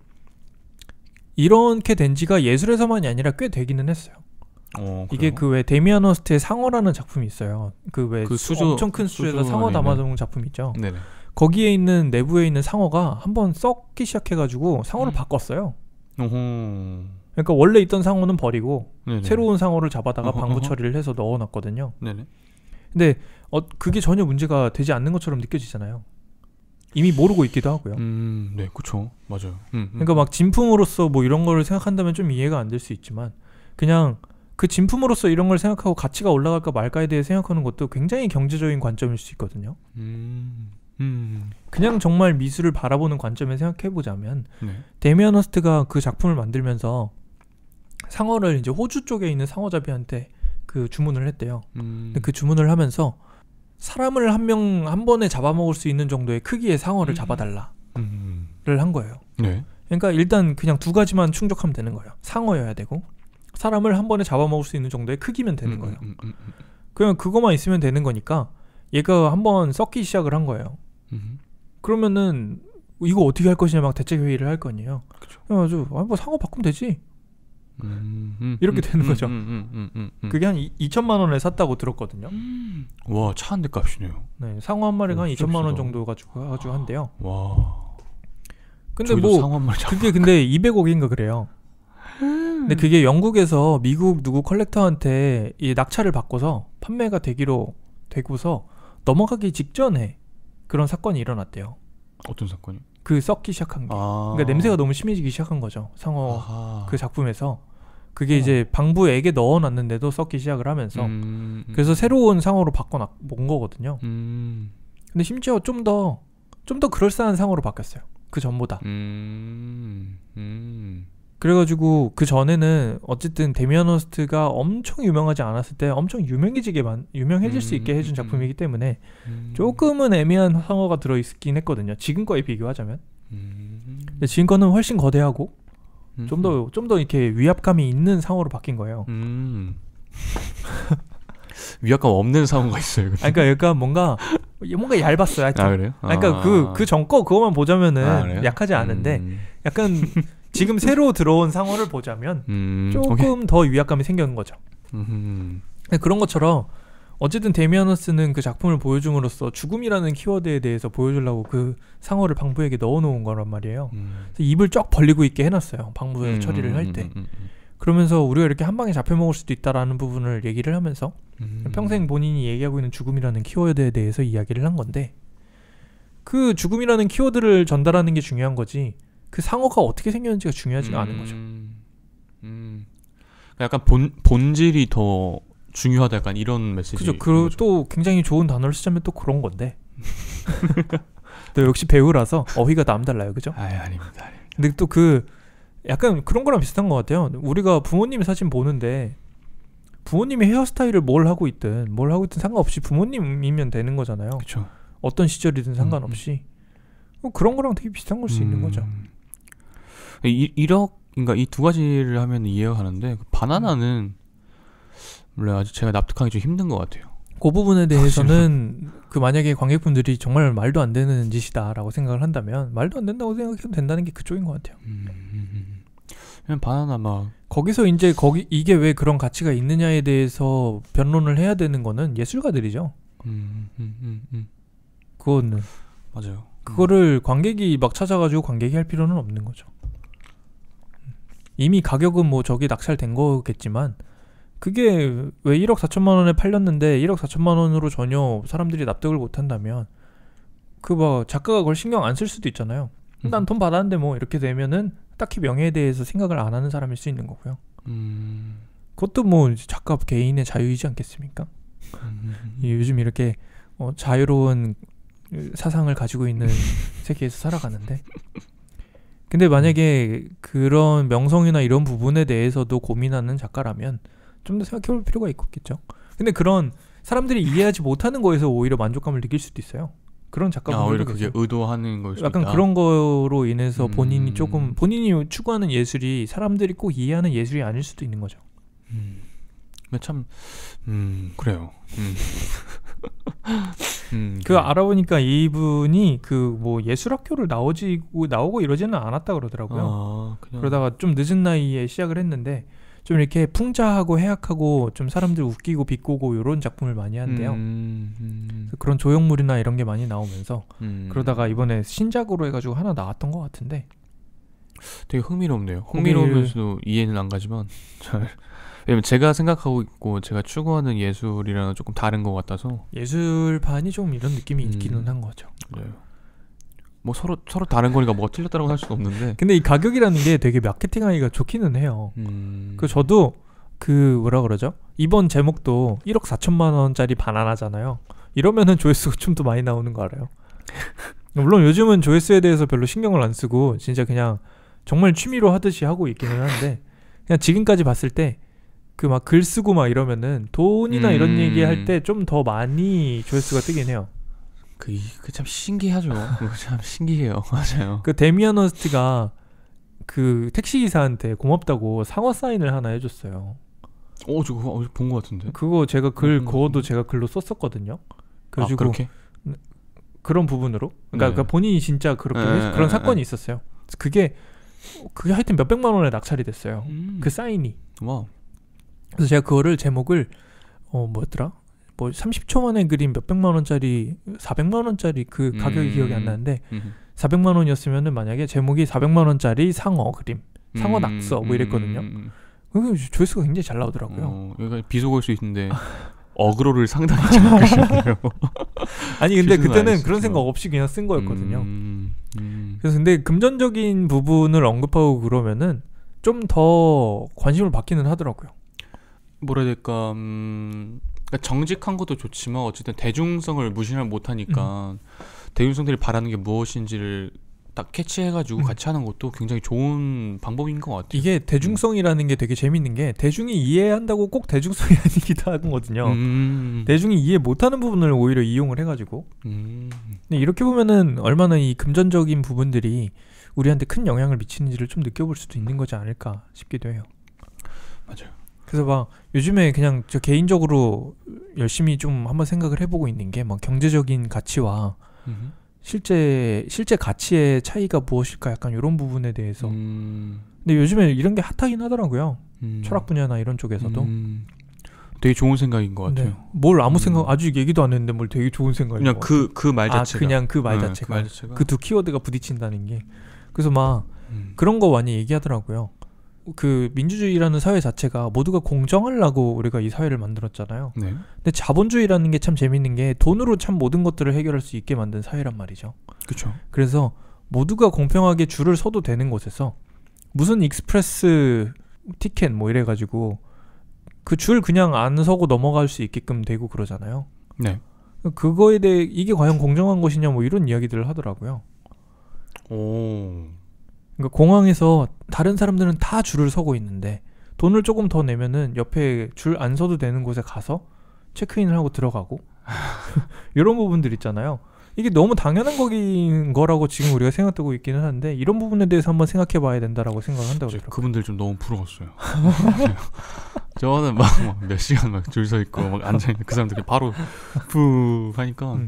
이렇게 된 지가 예술에서만이 아니라 꽤 되기는 했어요. 이게 그 왜 데미안 허스트의 상어라는 작품이 있어요. 그 왜 수조, 엄청 큰 수조에서 수조 상어 아니면- 담아놓은 작품 있죠. 네네. 거기에 있는 내부에 있는 상어가 한번 썩기 시작해가지고 상어를 바꿨어요. 오호. 그러니까 원래 있던 상어는 버리고 네네. 새로운 상어를 잡아다가 어허, 방부 어허. 처리를 해서 넣어놨거든요. 네네. 근데 그게 전혀 문제가 되지 않는 것처럼 느껴지잖아요. 이미 모르고 있기도 하고요. 네, 그쵸. 맞아요. 그러니까 막 진품으로서 뭐 이런 거를 생각한다면 좀 이해가 안 될 수 있지만 그냥 그 진품으로서 이런 걸 생각하고 가치가 올라갈까 말까에 대해 생각하는 것도 굉장히 경제적인 관점일 수 있거든요. 그냥 정말 미술을 바라보는 관점에 생각해보자면 네. 데미안 허스트가 그 작품을 만들면서 상어를 이제 호주 쪽에 있는 상어잡이한테 그 주문을 했대요. 근데 그 주문을 하면서 사람을 한 번에 잡아먹을 수 있는 정도의 크기의 상어를 잡아달라를 한 거예요. 네. 그러니까 일단 그냥 두 가지만 충족하면 되는 거예요. 상어여야 되고 사람을 한 번에 잡아먹을 수 있는 정도의 크기면 되는 거예요. 그냥 그거만 있으면 되는 거니까 얘가 한번 썩기 시작을 한 거예요. 그러면은 이거 어떻게 할 것이냐 막 대책 회의를 할 거 아니에요. 그래가지고 뭐 상어 바꾸면 되지. 이렇게 되는 거죠. 그게 한 2천만 원에 샀다고 들었거든요. 와, 차 한 대 값이네요. 네, 상어 한 마리가 한 진짜 2천만 원 비싸다. 정도 가지고 한대요. 와. 근데 저희도 뭐 상어 한 마리 그게 근데 200억인가 그래요. 근데 그게 영국에서 미국 누구 컬렉터한테 이 낙찰을 받고서 판매가 되기로 되고서 넘어가기 직전에 그런 사건이 일어났대요. 어떤 사건이? 그 썩기 시작한 게. 아. 그러니까 냄새가 너무 심해지기 시작한 거죠. 상어 아하. 그 작품에서. 그게 이제 방부액에 넣어놨는데도 썩기 시작을 하면서 그래서 새로운 상어로 바꿔놓은 거거든요. 근데 심지어 좀 더 그럴싸한 상어로 바뀌었어요. 그 전보다. 그래가지고 그 전에는 어쨌든 데미안 허스트가 엄청 유명하지 않았을 때 엄청 유명해질 수 있게 해준 작품이기 때문에 조금은 애매한 상어가 들어있긴 했거든요. 지금 거에 비교하자면. 근데 지금 거는 훨씬 거대하고 좀 더 이렇게 위압감이 있는 상어로 바뀐 거예요. 위압감 없는 상어가 있어요. 그러니까 약간 뭔가 얇았어요. 하여튼. 아 그래요? 그러니까 그 전거 그거만 보자면은 약하지 않은데 약간 지금 새로 들어온 상어를 보자면 조금 더 위압감이 생기는 거죠. 그런 것처럼 어쨌든 데미안 허스트는 그 작품을 보여줌으로써 죽음이라는 키워드에 대해서 보여주려고 그 상어를 방부에게 넣어놓은 거란 말이에요. 그래서 입을 쫙 벌리고 있게 해놨어요. 방부에서 처리를 할 때. 그러면서 우리가 이렇게 한 방에 잡혀 먹을 수도 있다라는 부분을 얘기를 하면서 평생 본인이 얘기하고 있는 죽음이라는 키워드에 대해서 이야기를 한 건데, 그 죽음이라는 키워드를 전달하는 게 중요한 거지 그 상어가 어떻게 생겼는지가 중요하지가 않은 거죠. 약간 본질이 더 중요하다, 약간 이런 메시지. 그죠. 그리고 또 굉장히 좋은 단어를 쓰자면 또 그런 건데. 또 역시 배우라서 어휘가 남달라요, 그죠? 아닙니다. 근데 또 그 약간 그런 거랑 비슷한 것 같아요. 우리가 부모님 사진 보는데 부모님이 헤어스타일을 뭘 하고 있든 상관없이 부모님이면 되는 거잖아요. 그렇죠. 어떤 시절이든 상관없이. 그런 거랑 되게 비슷한 걸 수 있는 거죠. 그러니까 이 두 가지를 하면 이해가 가는데 바나나는 물론 아직 제가 납득하기 좀 힘든 것 같아요. 그 부분에 대해서는 그 만약에 관객분들이 정말 말도 안 되는 짓이다라고 생각을 한다면 말도 안 된다고 생각해도 된다는 게 그쪽인 것 같아요. 그냥 바나나 막 거기서 이제 이게 왜 그런 가치가 있느냐에 대해서 변론을 해야 되는 거는 예술가들이죠. 그거는 맞아요. 그거를 관객이 막 찾아가지고 관객이 할 필요는 없는 거죠. 이미 가격은 뭐 저기 낙찰된 거겠지만 그게 왜 1억 4천만 원에 팔렸는데 1억 4천만 원으로 전혀 사람들이 납득을 못 한다면 그 뭐 작가가 그걸 신경 안 쓸 수도 있잖아요. 난 돈 받았는데 뭐 이렇게 되면은 딱히 명예에 대해서 생각을 안 하는 사람일 수 있는 거고요. 그것도 뭐 작가 개인의 자유이지 않겠습니까? 요즘 이렇게 자유로운 사상을 가지고 있는 세계에서 살아가는데, 근데 만약에 그런 명성이나 이런 부분에 대해서도 고민하는 작가라면 좀 더 생각해볼 필요가 있겠죠. 근데 그런 사람들이 이해하지 못하는 거에서 오히려 만족감을 느낄 수도 있어요. 그런 작가분들도 오히려 그게 의도하는 걸 수도 약간 있다. 그런 거로 인해서 본인이 추구하는 예술이 사람들이 꼭 이해하는 예술이 아닐 수도 있는 거죠. 참 그래요. 알아보니까 이분이 그 뭐 예술학교를 나오고 이러지는 않았다 그러더라고요. 그러다가 좀 늦은 나이에 시작을 했는데 좀 이렇게 풍자하고 해악하고 좀 사람들 웃기고 비꼬고 이런 작품을 많이 한대요. 그런 조형물이나 이런 게 많이 나오면서 그러다가 이번에 신작으로 해가지고 하나 나왔던 것 같은데 되게 흥미롭네요. 흥미로우면서도 이해는 안 가지만 왜냐면 제가 생각하고 있고 제가 추구하는 예술이랑은 조금 다른 것 같아서 예술판이 좀 이런 느낌이 있기는 한 거죠. 네. 뭐 서로 다른 거니까 뭐가 틀렸다고 할 수는 없는데 근데 이 가격이라는 게 되게 마케팅하기가 좋기는 해요. 저도 뭐라 그러죠? 이번 제목도 1억 4천만 원짜리 바나나잖아요. 이러면은 조회수가 좀 더 많이 나오는 거 알아요? 물론 요즘은 조회수에 대해서 별로 신경을 안 쓰고 진짜 그냥 정말 취미로 하듯이 하고 있기는 한데 그냥 지금까지 봤을 때 그 막 글 쓰고 막 이러면은 돈이나 이런 얘기 할 때 좀 더 많이 조회수가 뜨긴 해요. 그 참 신기하죠. 참 신기해요. 맞아요. 그 데미안 허스트가 그 택시기사한테 고맙다고 상어 사인을 하나 해줬어요. 저거 본 것 같은데. 그거 제가 그거도 제가 글로 썼었거든요. 그래가지고 그렇게? 그런 부분으로 그러니까 본인이 진짜 그렇게 그런 사건이 있었어요. 그게 하여튼 몇백만 원에 낙찰이 됐어요. 그 사인이. 와. 그래서 제가 그거를 제목을 뭐였더라? 뭐 30초 만에 그린 몇백만 원짜리 400만 원짜리 그 가격이 기억이 안 나는데 400만 원이었으면은 만약에 제목이 400만 원짜리 상어 그림, 상어 낙서 뭐 이랬거든요. 조회수가 굉장히 잘 나오더라고요. 여기가 비속어일 수 있는데 어그로를 상당히 잘 끄시네요. 아니 근데 그때는 그런 생각 없이 그냥 쓴 거였거든요. 그래서 근데 금전적인 부분을 언급하고 그러면은 좀 더 관심을 받기는 하더라고요. 뭐라 해야 될까? 그러니까 정직한 것도 좋지만 어쨌든 대중성을 무시를 못하니까 대중성들이 바라는 게 무엇인지를 딱 캐치해가지고 같이 하는 것도 굉장히 좋은 방법인 것 같아요. 이게 대중성이라는 게 되게 재밌는 게 대중이 이해한다고 꼭 대중성이 아니기도 하거든요. 대중이 이해 못하는 부분을 오히려 이용을 해가지고 근데 이렇게 보면은 얼마나 이 금전적인 부분들이 우리한테 큰 영향을 미치는지를 좀 느껴볼 수도 있는 거지 않을까 싶기도 해요. 맞아요. 그래서 막 요즘에 그냥 저 개인적으로 열심히 좀 한번 생각을 해보고 있는 게 막 경제적인 가치와 실제 가치의 차이가 무엇일까 약간 이런 부분에 대해서 근데 요즘에 이런 게 핫하긴 하더라고요. 철학 분야나 이런 쪽에서도 되게 좋은 생각인 것 같아요. 뭘 아무 생각 아직 얘기도 안 했는데 뭘 되게 좋은 생각인 것 그냥 그 말 자체가 그냥 그 말 자체가 그 두 키워드가 부딪힌다는 게 그래서 막 그런 거 많이 얘기하더라고요. 그 민주주의라는 사회 자체가 모두가 공정하려고 우리가 이 사회를 만들었잖아요. 네. 근데 자본주의라는 게 참 재밌는 게 돈으로 참 모든 것들을 해결할 수 있게 만든 사회란 말이죠. 그렇죠. 그래서 모두가 공평하게 줄을 서도 되는 곳에서 무슨 익스프레스 티켓 뭐 이래가지고 그 줄 그냥 안 서고 넘어갈 수 있게끔 되고 그러잖아요. 네. 그거에 대해 이게 과연 공정한 것이냐 뭐 이런 이야기들을 하더라고요. 오. 그러니까 공항에서 다른 사람들은 다 줄을 서고 있는데 돈을 조금 더 내면은 옆에 줄 안 서도 되는 곳에 가서 체크인을 하고 들어가고 이런 부분들 있잖아요. 이게 너무 당연한 거라고 지금 우리가 생각하고 있기는 한데 이런 부분에 대해서 한번 생각해 봐야 된다라고 생각을 한다고 그러더라고요. 그분들 좀 너무 부러웠어요. 저는 막 몇 시간 막 줄 서 있고 막 앉아있는 그 사람들이 바로 푸 하니까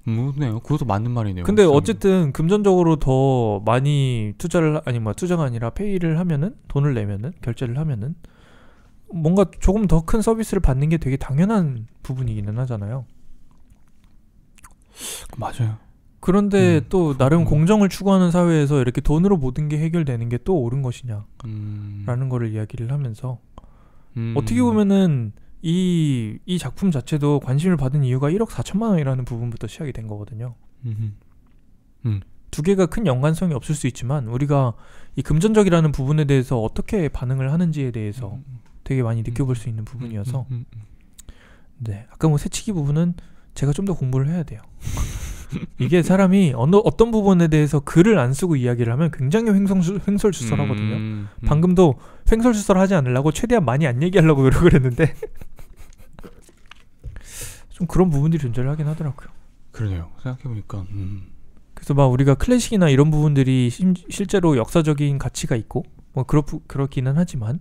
네요. 그것도 맞는 말이네요. 근데 어쨌든 금전적으로 더 많이 투자를 투자가 아니라 페이를 하면은 돈을 내면은 결제를 하면은 뭔가 조금 더 큰 서비스를 받는 게 되게 당연한 부분이기는 하잖아요. 맞아요. 그런데 또 나름 공정을 추구하는 사회에서 이렇게 돈으로 모든 게 해결되는 게 또 옳은 것이냐라는 거를 이야기를 하면서 어떻게 보면은 이 작품 자체도 관심을 받은 이유가 1억 4천만 원이라는 부분부터 시작이 된 거거든요. 두 개가 큰 연관성이 없을 수 있지만 우리가 이 금전적이라는 부분에 대해서 어떻게 반응을 하는지에 대해서 되게 많이 느껴볼 수 있는 부분이어서 네, 아까 뭐 새치기 부분은 제가 좀 더 공부를 해야 돼요. 이게 사람이 어떤 부분에 대해서 글을 안 쓰고 이야기를 하면 굉장히 횡설수설하거든요. 방금도 횡설수설하지 않으려고 최대한 많이 안 얘기하려고 노력을 했는데 좀 그런 부분들이 존재를 하긴 하더라고요. 그러네요. 생각해보니까 그래서 막 우리가 클래식이나 이런 부분들이 실제로 역사적인 가치가 있고 뭐 그렇기는 하지만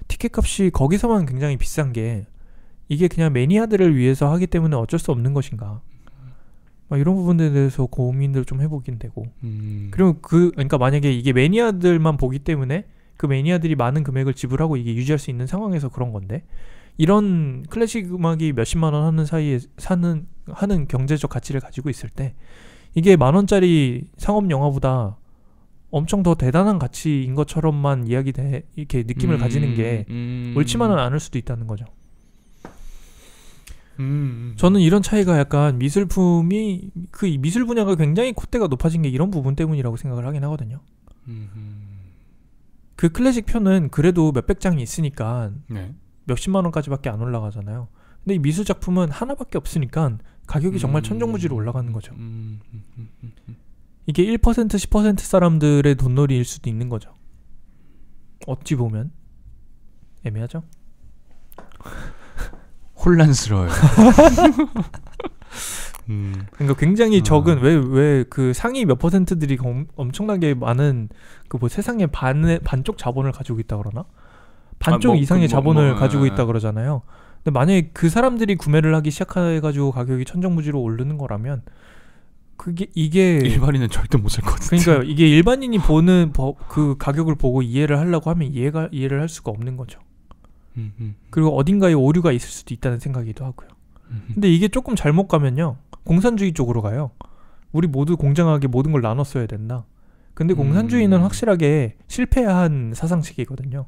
티켓 값이 거기서만 굉장히 비싼 게 이게 그냥 매니아들을 위해서 하기 때문에 어쩔 수 없는 것인가 막 이런 부분들에 대해서 고민들 좀 해보긴 되고 그리고 그러니까 만약에 이게 매니아들만 보기 때문에 그 매니아들이 많은 금액을 지불하고 이게 유지할 수 있는 상황에서 그런 건데 이런 클래식 음악이 몇십만 원 하는 사이에 하는 경제적 가치를 가지고 있을 때 이게 10,000원짜리 상업 영화보다 엄청 더 대단한 가치인 것처럼만 이렇게 느낌을 가지는 게 옳지만은 않을 수도 있다는 거죠. 저는 이런 차이가 약간 미술품이 그 미술 분야가 굉장히 콧대가 높아진 게 이런 부분 때문이라고 생각을 하긴 하거든요. 그 클래식 표는 그래도 몇백 장이 있으니까 네. 몇십만 원까지밖에 안 올라가잖아요. 근데 이 미술 작품은 하나밖에 없으니까 가격이 정말 천정부지로 올라가는 거죠. 이게 1% 10% 사람들의 돈놀이일 수도 있는 거죠. 어찌 보면 애매하죠? 혼란스러워요. 그러니까 굉장히 적은 왜 그 상위 몇 퍼센트들이 엄청나게 많은 그 뭐 세상의 반쪽 자본을 가지고 있다 그러나? 반쪽 이상의 자본을 가지고 있다 그러잖아요. 근데 만약에 그 사람들이 구매를 하기 시작해가지고 가격이 천정부지로 오르는 거라면 이게 일반인은 절대 못 살 것 같아요. 그러니까요. 이게 일반인이 보는 그 가격을 보고 이해를 하려고 하면 이해를 할 수가 없는 거죠. 그리고 어딘가에 오류가 있을 수도 있다는 생각이기도 하고요. 근데 이게 조금 잘못 가면요. 공산주의 쪽으로 가요. 우리 모두 공정하게 모든 걸 나눠 써야 된다. 근데 공산주의는 확실하게 실패한 사상체계거든요.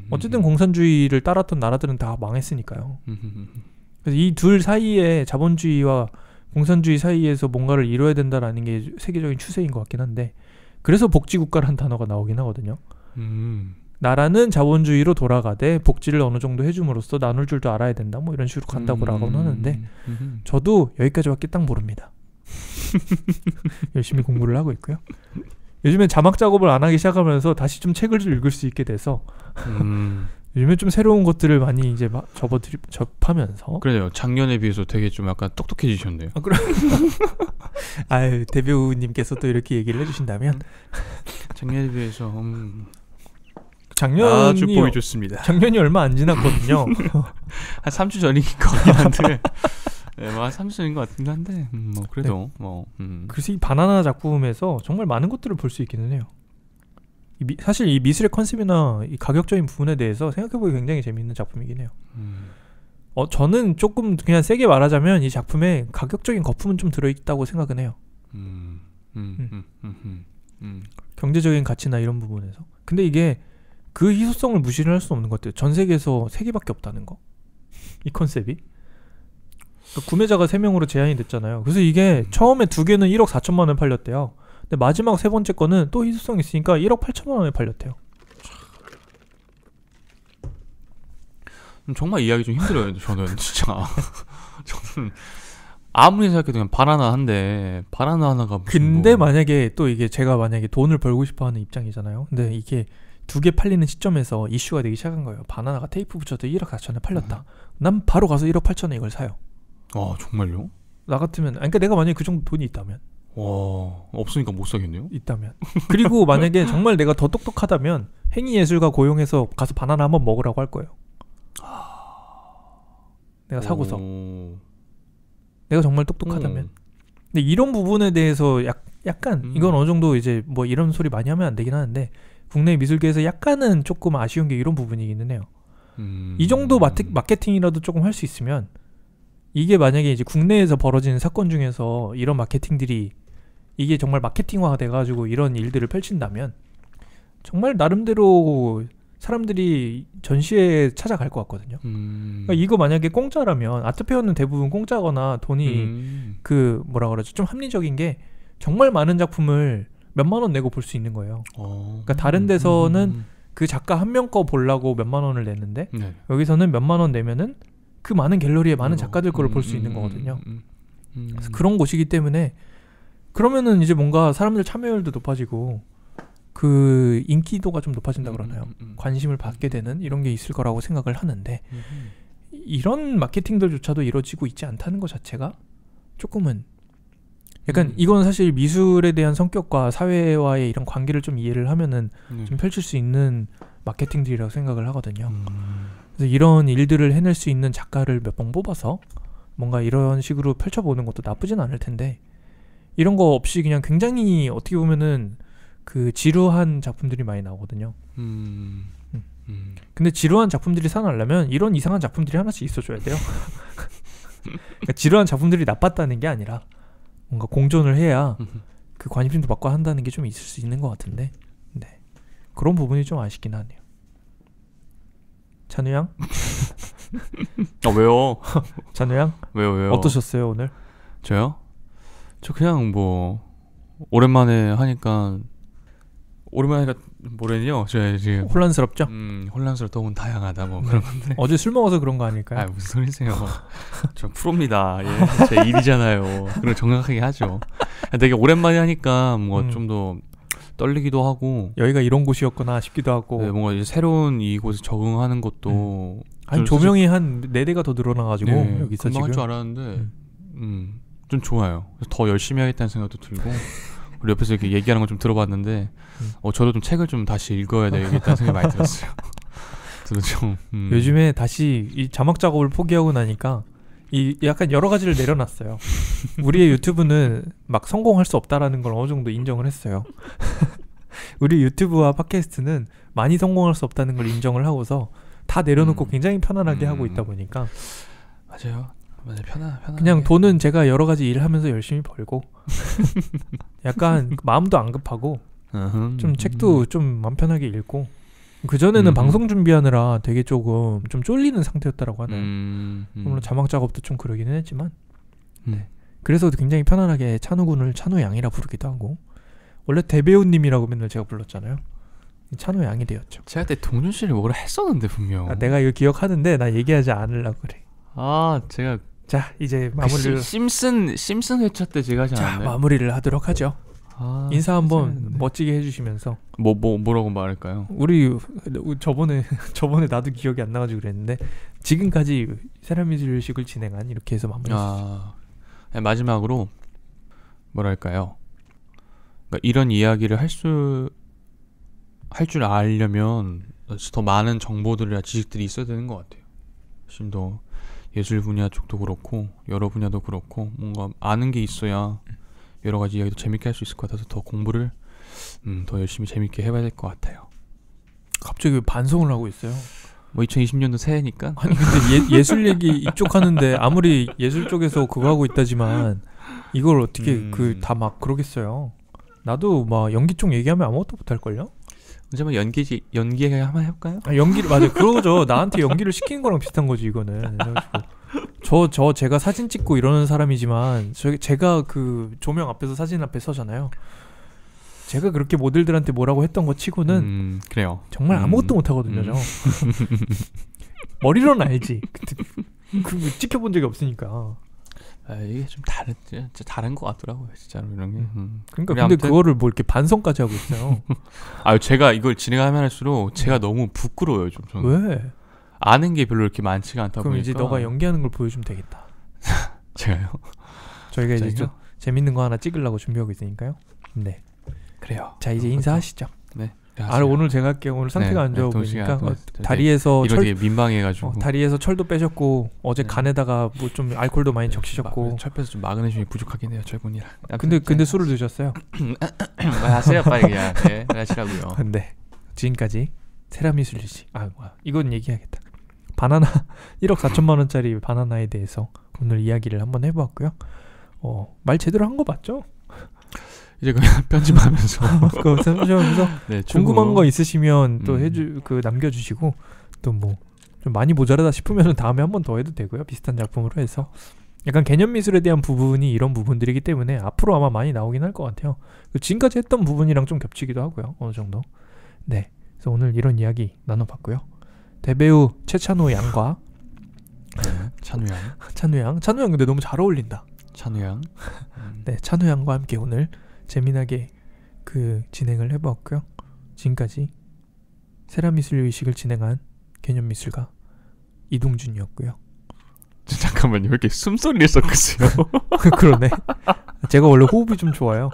어쨌든 공산주의를 따랐던 나라들은 다 망했으니까요. 그래서 이 둘 사이에 자본주의와 공산주의 사이에서 뭔가를 이뤄야 된다라는 게 세계적인 추세인 것 같긴 한데 그래서 복지국가라는 단어가 나오긴 하거든요. 나라는 자본주의로 돌아가되 복지를 어느 정도 해줌으로써 나눌 줄도 알아야 된다 뭐 이런 식으로 간다고 라고는 하는데 저도 여기까지밖에 딱 모릅니다. 열심히 공부를 하고 있고요. 요즘에 자막 작업을 안 하기 시작하면서 다시 좀 책을 좀 읽을 수 있게 돼서 요즘에 좀 새로운 것들을 많이 이제 접하면서. 그래요. 작년에 비해서 되게 좀 약간 똑똑해지셨네요. 아, 그럼. 아유, 대배우님께서 또 이렇게 얘기를 해주신다면. 작년에 비해서 작년이 아주 보기 좋습니다. 작년이 얼마 안 지났거든요. 한 3주 전인 것 같긴 한데. 네, 뭐 한 3주 전인 것 같긴 한데 뭐 그래도 네. 그래서 이 바나나 작품에서 정말 많은 것들을 볼 수 있기는 해요. 사실 이 미술의 컨셉이나 이 가격적인 부분에 대해서 생각해보기 굉장히 재미있는 작품이긴 해요. 저는 조금 그냥 세게 말하자면 이 작품에 가격적인 거품은 좀 들어있다고 생각은 해요. 경제적인 가치나 이런 부분에서. 근데 이게 그 희소성을 무시를 할 수 없는 것 같아요. 전 세계에서 3개밖에 없다는 거. 이 컨셉이. 그러니까 구매자가 3명으로 제한이 됐잖아요. 그래서 이게 처음에 2개는 1억 4천만 원에 팔렸대요. 근데 마지막 3번째 거는 또 희소성이 있으니까 1억 8천만 원에 팔렸대요. 정말 이해하기 좀 힘들어요. 저는 진짜. 저는 아무리 생각해도 그냥 바나나 한데 바나나 하나가 무슨 근데 만약에 또 이게 제가 만약에 돈을 벌고 싶어하는 입장이잖아요. 근데 이게 2개 팔리는 시점에서 이슈가 되기 시작한 거예요. 바나나가 테이프 붙여도 1억 4천에 팔렸다. 난 바로 가서 1억 8천에 이걸 사요. 아 정말요? 나 같으면 그러니까 내가 만약에 그 정도 돈이 있다면. 와 없으니까 못 사겠네요. 있다면. 그리고 만약에 정말 내가 더 똑똑하다면 행위예술가 고용해서 가서 바나나 한번 먹으라고 할 거예요. 내가 사고서. 내가 정말 똑똑하다면. 근데 이런 부분에 대해서 약간 이건 어느 정도 이제 뭐 이런 소리 많이 하면 안 되긴 하는데 국내 미술계에서 약간은 조금 아쉬운 게 이런 부분이기는 해요. 이 정도 마케팅이라도 조금 할 수 있으면 이게 만약에 이제 국내에서 벌어지는 사건 중에서 이런 마케팅들이 이게 정말 마케팅화가 돼가지고 이런 일들을 펼친다면 정말 나름대로 사람들이 전시회에 찾아갈 것 같거든요. 그러니까 이거 만약에 공짜라면 아트페어는 대부분 공짜거나 돈이 그 뭐라 그러죠? 좀 합리적인 게 정말 많은 작품을 몇만 원 내고 볼 수 있는 거예요. 그러니까 다른 데서는 그 작가 한 명 거 보려고 몇만 원을 냈는데 네. 여기서는 몇만 원 내면은 그 많은 갤러리에 많은 작가들 거를 볼 수 있는 거거든요. 그래서 그런 곳이기 때문에 그러면은 이제 뭔가 사람들 참여율도 높아지고 그 인기도가 좀 높아진다 그러나요? 관심을 받게 되는 이런 게 있을 거라고 생각을 하는데 이런 마케팅들조차도 이루어지고 있지 않다는 것 자체가 조금은 약간 이건 사실 미술에 대한 성격과 사회와의 이런 관계를 좀 이해를 하면은 좀 펼칠 수 있는 마케팅들이라고 생각을 하거든요. 그래서 이런 일들을 해낼 수 있는 작가를 몇 번 뽑아서 뭔가 이런 식으로 펼쳐보는 것도 나쁘진 않을 텐데 이런 거 없이 그냥 굉장히 어떻게 보면은 그 지루한 작품들이 많이 나오거든요. 근데 지루한 작품들이 살아나려면 이런 이상한 작품들이 하나씩 있어줘야 돼요. 그러니까 지루한 작품들이 나빴다는 게 아니라 뭔가 공존을 해야 그 관심도 받고 한다는 게 좀 있을 수 있는 것 같은데 네. 그런 부분이 좀 아쉽긴 하네요. 찬우 양? 왜요? 찬우 양? 왜요? 어떠셨어요 오늘? 저요? 저 그냥 뭐 오랜만에 하니까 뭐래요? 저 지금 혼란스럽죠? 혼란스럽다 혹은 다양하다 뭐 그런 건데. 어제 술 먹어서 그런 거 아닐까요? 아 무슨 소리세요? 저 프로입니다. 예, 제 일이잖아요. 그럼 정확하게 하죠. 되게 오랜만에 하니까 뭔가 좀 더 떨리기도 하고 여기가 이런 곳이었구나 싶기도 하고 네, 뭔가 이제 새로운 이곳에 적응하는 것도 아니 조명이 한 4대가 더 늘어나가지고 네, 여기서 금방 할 지금 줄 알았는데 좀 좋아요. 그래서 더 열심히 하겠다는 생각도 들고 우리 옆에서 이렇게 얘기하는 걸 좀 들어봤는데 저도 좀 책을 좀 다시 읽어야 되겠다는 생각이 많이 들었어요. 저도 좀 요즘에 다시 이 자막 작업을 포기하고 나니까 이 약간 여러 가지를 내려놨어요. 우리의 유튜브는 막 성공할 수 없다라는 걸 어느 정도 인정을 했어요. 우리 유튜브와 팟캐스트는 많이 성공할 수 없다는 걸 인정을 하고서 다 내려놓고 굉장히 편안하게 하고 있다 보니까 맞아요. 편안. 그냥 돈은 제가 여러 가지 일을 하면서 열심히 벌고 약간 마음도 안 급하고 좀 책도 좀 마음 편하게 읽고 그전에는 방송 준비하느라 되게 조금 좀 쫄리는 상태였다라고 하나요? 물론 자막 작업도 좀 그러기는 했지만 네. 그래서 굉장히 편안하게 찬우군을 찬우양이라 부르기도 하고 원래 대배우님이라고 맨날 제가 불렀잖아요. 찬우양이 되었죠. 제가 그때 동준 씨를 뭐라 했었는데 분명 내가 이거 기억하는데 나 얘기하지 않으려고 그래. 제가 자, 이제 마무리를 심슨 회차 때 제가 하지 자, 않았나요? 마무리를 하도록 하죠. 인사 한번 했는데. 멋지게 해주시면서 뭐라고 말할까요? 우리 저번에 나도 기억이 안 나가지고 그랬는데 지금까지 세라미술식을 진행한 이렇게 해서 마무리했어요. 마지막으로 뭐랄까요? 그러니까 이런 이야기를 할 줄 알려면 더 많은 정보들이나 지식들이 있어야 되는 것 같아요. 훨씬 더 예술 분야 쪽도 그렇고 여러 분야도 그렇고 뭔가 아는 게 있어야 여러 가지 이야기도 재밌게 할 수 있을 것 같아서 더 공부를 더 열심히 재밌게 해봐야 될 것 같아요. 갑자기 왜 반성을 하고 있어요? 뭐 2020년도 새해니까. 아니 근데 예술 얘기 이쪽 하는데 아무리 예술 쪽에서 그거 하고 있다지만 이걸 어떻게 다 막 그러겠어요. 나도 막 연기 쪽 얘기하면 아무것도 못할걸요? 이제 뭐 연기 한번 해볼까요? 연기를 맞아 그거죠. 나한테 연기를 시키는 거랑 비슷한 거지 이거는. 제가 사진 찍고 이러는 사람이지만 제가 그 조명 앞에서 사진 앞에 서잖아요. 제가 그렇게 모델들한테 뭐라고 했던 거 치고는 그래요. 정말 아무것도 못하거든요. 저. 머리로는 알지. 그 찍혀본 적이 없으니까. 이게 좀 진짜 다른 것 같더라고요, 진짜로 이런 게. 그러니까 근데 그거를 뭐 이렇게 반성까지 하고 있어요. 제가 이걸 진행하면 할수록 제가 너무 부끄러워요, 좀. 저는. 왜? 아는 게 별로 이렇게 많지가 않다 그럼 보니까. 이제 너가 연기하는 걸 보여주면 되겠다. 제가요? 저희가 이제 좀 재밌는 거 하나 찍으려고 준비하고 있으니까요. 네. 그래요. 자 이제 인사하시죠. 네. 오늘 제가 할게요. 오늘 상태가 안 좋아 보니까 다리에서 이거 되게 민망해가지고 다리에서 철도 빼셨고 어제 간에다가 뭐 좀 알코올도 많이 적시셨고 철폐에서 좀 마그네슘이 부족하긴 해요, 철분이라. 근데 술을 드셨어요. 하세요 빨리 그냥. 네, 하시라고요. 네. 지금까지 세라미술식. 이건 얘기해야겠다. 바나나 1억 4천만 원짜리 바나나에 대해서 오늘 이야기를 한번 해보았고요. 말 제대로 한 거 맞죠? 이제 그냥 편집하면서 네, 궁금한 거 있으시면 또 남겨주시고 또 뭐 좀 많이 모자라다 싶으면 다음에 한 번 더 해도 되고요. 비슷한 작품으로 해서 약간 개념 미술에 대한 부분이 이런 부분들이기 때문에 앞으로 아마 많이 나오긴 할 것 같아요. 지금까지 했던 부분이랑 좀 겹치기도 하고요. 어느 정도. 네. 그래서 오늘 이런 이야기 나눠봤고요. 대배우 최찬호 양과 찬우 양 근데 너무 잘 어울린다. 찬우 양. 네, 찬우 양과 함께 오늘 재미나게 진행을 해보았고요. 지금까지 세라미술 의식을 진행한 개념미술가 이동준이었고요. 잠깐만요, 왜 이렇게 숨소리를 섞으세요? 그러네. 제가 원래 호흡이 좀 좋아요.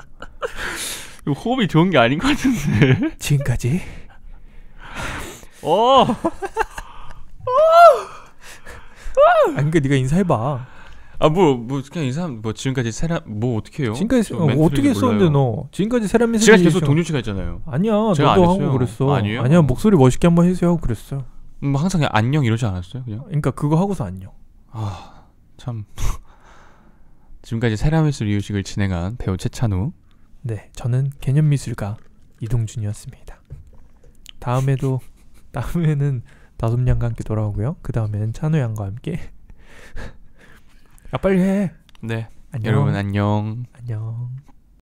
호흡이 좋은 게 아닌 것 같은데. 지금까지 그러니까 네가 인사해봐. 그냥 이 사람 지금까지 어떻게 해요? 지금까지 어떻게 했었는데 너 지금까지 세라미술 제가 계속 동준 씨가 했잖아요. 아니야, 제가 너도 안 하고 그랬어. 아니에요? 목소리 멋있게 한번 해주세요 하고 그랬어. 항상 그냥 안녕 이러지 않았어요, 그냥? 그러니까 그거 하고서 안녕. 참. 지금까지 세라미술 이유식을 진행한 배우 최찬우. 네, 저는 개념미술가 이동준이었습니다. 다음에는 다솜양과 함께 돌아오고요. 그 다음에는 찬우 양과 함께. 빨리 해. 네. 안녕. 여러분 안녕. 안녕.